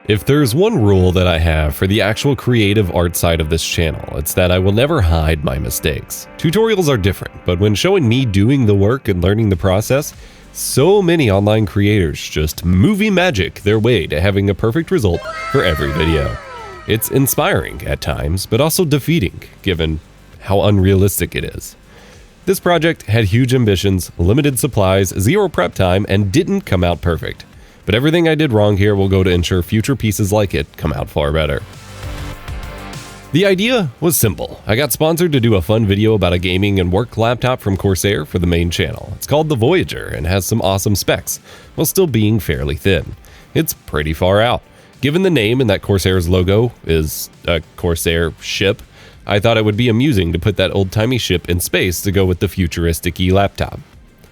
If there's one rule that I have for the actual creative art side of this channel, it's that I will never hide my mistakes. Tutorials are different, but when showing me doing the work and learning the process, so many online creators just movie magic their way to having a perfect result for every video. It's inspiring at times, but also defeating, given how unrealistic it is. This project had huge ambitions, limited supplies, zero prep time, and didn't come out perfect. But everything I did wrong here will go to ensure future pieces like it come out far better. The idea was simple. I got sponsored to do a fun video about a gaming and work laptop from Corsair for the main channel. It's called the Voyager and has some awesome specs, while still being fairly thin. It's pretty far out. Given the name and that Corsair's logo is a Corsair ship, I thought it would be amusing to put that old-timey ship in space to go with the futuristic-y laptop.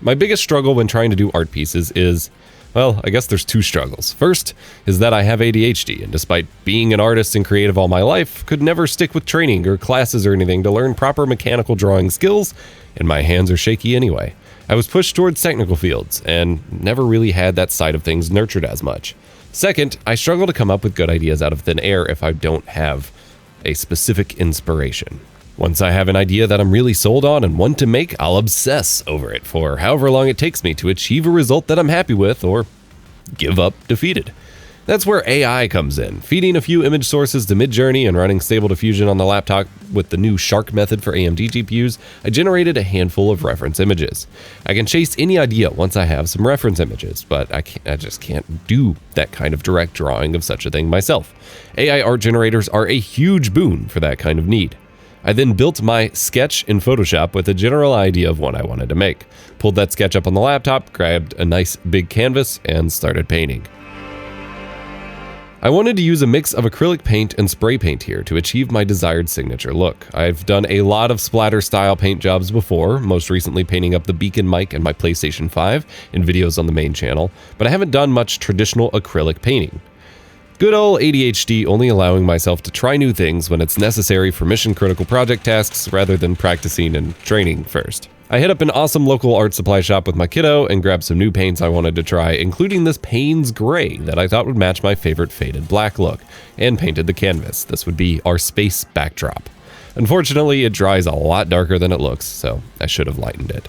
My biggest struggle when trying to do art pieces is, well, I guess there's two struggles. First is that I have ADHD, and despite being an artist and creative all my life, could never stick with training or classes or anything to learn proper mechanical drawing skills, and my hands are shaky anyway. I was pushed towards technical fields, and never really had that side of things nurtured as much. Second, I struggle to come up with good ideas out of thin air if I don't have a specific inspiration. Once I have an idea that I'm really sold on and want to make, I'll obsess over it for however long it takes me to achieve a result that I'm happy with or give up defeated. That's where AI comes in. Feeding a few image sources to Midjourney and running Stable Diffusion on the laptop with the new Shark method for AMD GPUs, I generated a handful of reference images. I can chase any idea once I have some reference images, but I just can't do that kind of direct drawing of such a thing myself. AI art generators are a huge boon for that kind of need. I then built my sketch in Photoshop with a general idea of what I wanted to make. Pulled that sketch up on the laptop, grabbed a nice big canvas, and started painting. I wanted to use a mix of acrylic paint and spray paint here to achieve my desired signature look. I've done a lot of splatter style paint jobs before, most recently painting up the beacon mic and my PlayStation 5 in videos on the main channel, but I haven't done much traditional acrylic painting. Good old ADHD only allowing myself to try new things when it's necessary for mission-critical project tasks rather than practicing and training first. I hit up an awesome local art supply shop with my kiddo and grabbed some new paints I wanted to try, including this Payne's Gray that I thought would match my favorite faded black look, and painted the canvas. This would be our space backdrop. Unfortunately, it dries a lot darker than it looks, so I should have lightened it.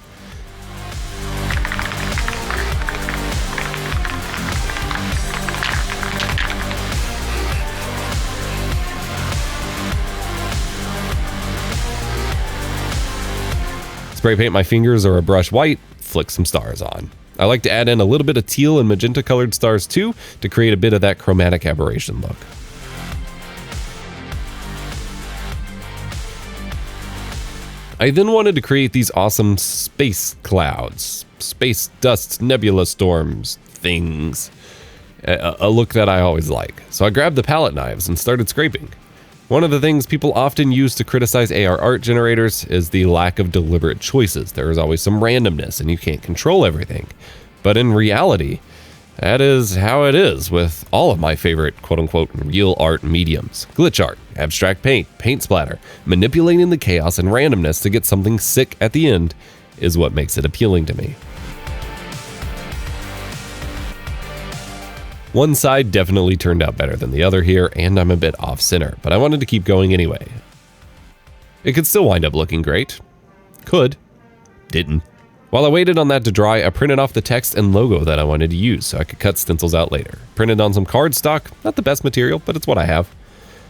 Spray paint my fingers or a brush white, flick some stars on. I like to add in a little bit of teal and magenta colored stars too to create a bit of that chromatic aberration look. I then wanted to create these awesome space clouds, space dust, nebula storms, things. A look that I always like. So I grabbed the palette knives and started scraping. One of the things people often use to criticize AR art generators is the lack of deliberate choices. There is always some randomness and you can't control everything. But in reality, that is how it is with all of my favorite quote-unquote real art mediums. Glitch art, abstract paint, paint splatter, manipulating the chaos and randomness to get something sick at the end is what makes it appealing to me. One side definitely turned out better than the other here, and I'm a bit off-center, but I wanted to keep going anyway. It could still wind up looking great. Could. Didn't. While I waited on that to dry, I printed off the text and logo that I wanted to use so I could cut stencils out later. Printed on some cardstock, not the best material, but it's what I have.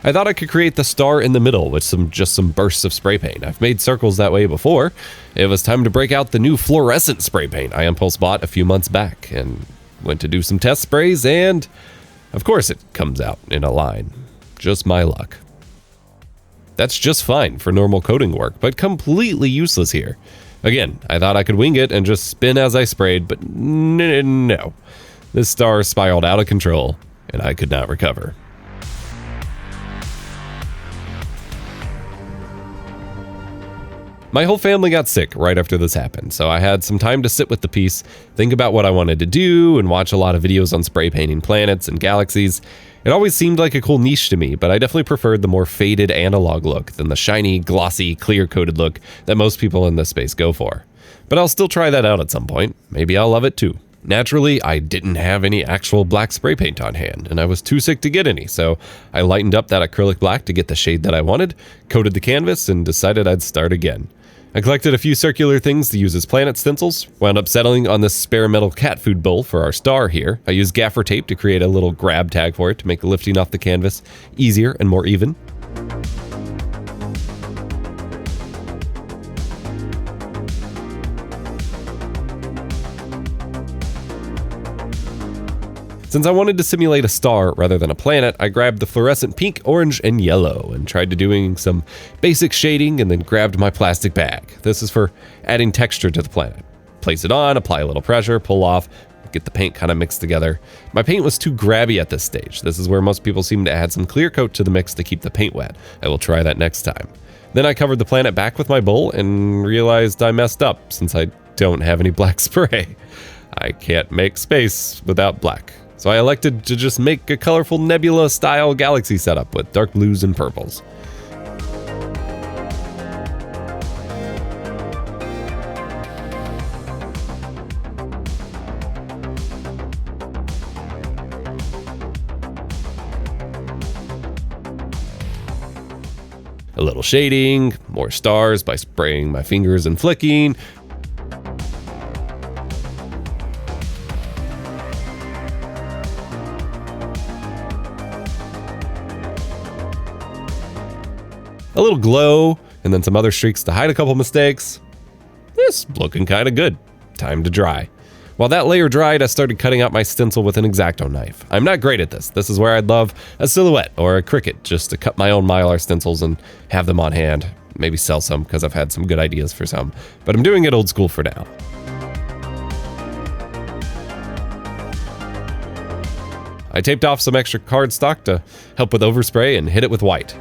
I thought I could create the star in the middle with just some bursts of spray paint. I've made circles that way before. It was time to break out the new fluorescent spray paint I impulse bought a few months back, and went to do some test sprays, and of course it comes out in a line. Just my luck. That's just fine for normal coding work, but completely useless here. Again, I thought I could wing it and just spin as I sprayed, but no. This star spiraled out of control, and I could not recover. My whole family got sick right after this happened, so I had some time to sit with the piece, think about what I wanted to do, and watch a lot of videos on spray painting planets and galaxies. It always seemed like a cool niche to me, but I definitely preferred the more faded analog look than the shiny, glossy, clear-coated look that most people in this space go for. But I'll still try that out at some point. Maybe I'll love it too. Naturally, I didn't have any actual black spray paint on hand, and I was too sick to get any, so I lightened up that acrylic black to get the shade that I wanted, coated the canvas, and decided I'd start again. I collected a few circular things to use as planet stencils, wound up settling on this spare metal cat food bowl for our star here. I used gaffer tape to create a little grab tag for it to make lifting off the canvas easier and more even. Since I wanted to simulate a star rather than a planet, I grabbed the fluorescent pink, orange, and yellow and tried to doing some basic shading and then grabbed my plastic bag. This is for adding texture to the planet. Place it on, apply a little pressure, pull off, get the paint kind of mixed together. My paint was too grabby at this stage. This is where most people seem to add some clear coat to the mix to keep the paint wet. I will try that next time. Then I covered the planet back with my bowl and realized I messed up since I don't have any black spray. I can't make space without black. So I elected to just make a colorful nebula-style galaxy setup with dark blues and purples. A little shading, more stars by spraying my fingers and flicking. A little glow, and then some other streaks to hide a couple mistakes. This looking kind of good. Time to dry. While that layer dried, I started cutting out my stencil with an X-Acto knife. I'm not great at this. This is where I'd love a silhouette or a Cricut just to cut my own Mylar stencils and have them on hand. Maybe sell some because I've had some good ideas for some, but I'm doing it old school for now. I taped off some extra cardstock to help with overspray and hit it with white.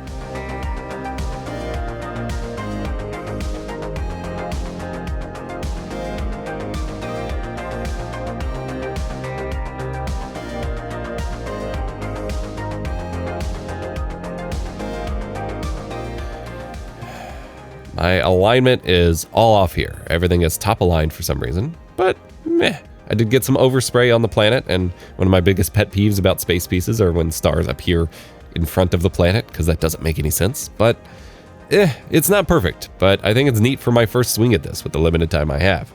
My alignment is all off here. Everything is top aligned for some reason, but meh. I did get some overspray on the planet, and one of my biggest pet peeves about space pieces are when stars appear in front of the planet, because that doesn't make any sense, but it's not perfect, but I think it's neat for my first swing at this with the limited time I have.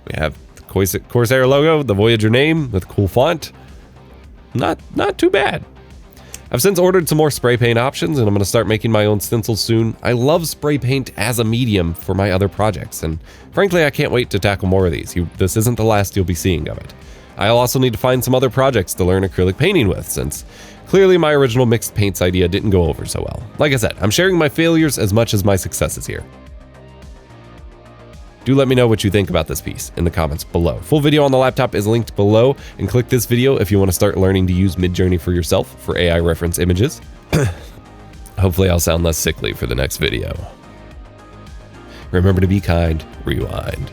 We have the Corsair logo, the Voyager name with cool font. Not too bad. I've since ordered some more spray paint options, and I'm going to start making my own stencils soon. I love spray paint as a medium for my other projects, and frankly, I can't wait to tackle more of these. This isn't the last you'll be seeing of it. I'll also need to find some other projects to learn acrylic painting with, since clearly my original mixed paints idea didn't go over so well. Like I said, I'm sharing my failures as much as my successes here. Do let me know what you think about this piece in the comments below. Full video on the laptop is linked below, and click this video if you want to start learning to use Midjourney for yourself for AI reference images. Hopefully I'll sound less sickly for the next video. Remember to be kind, rewind.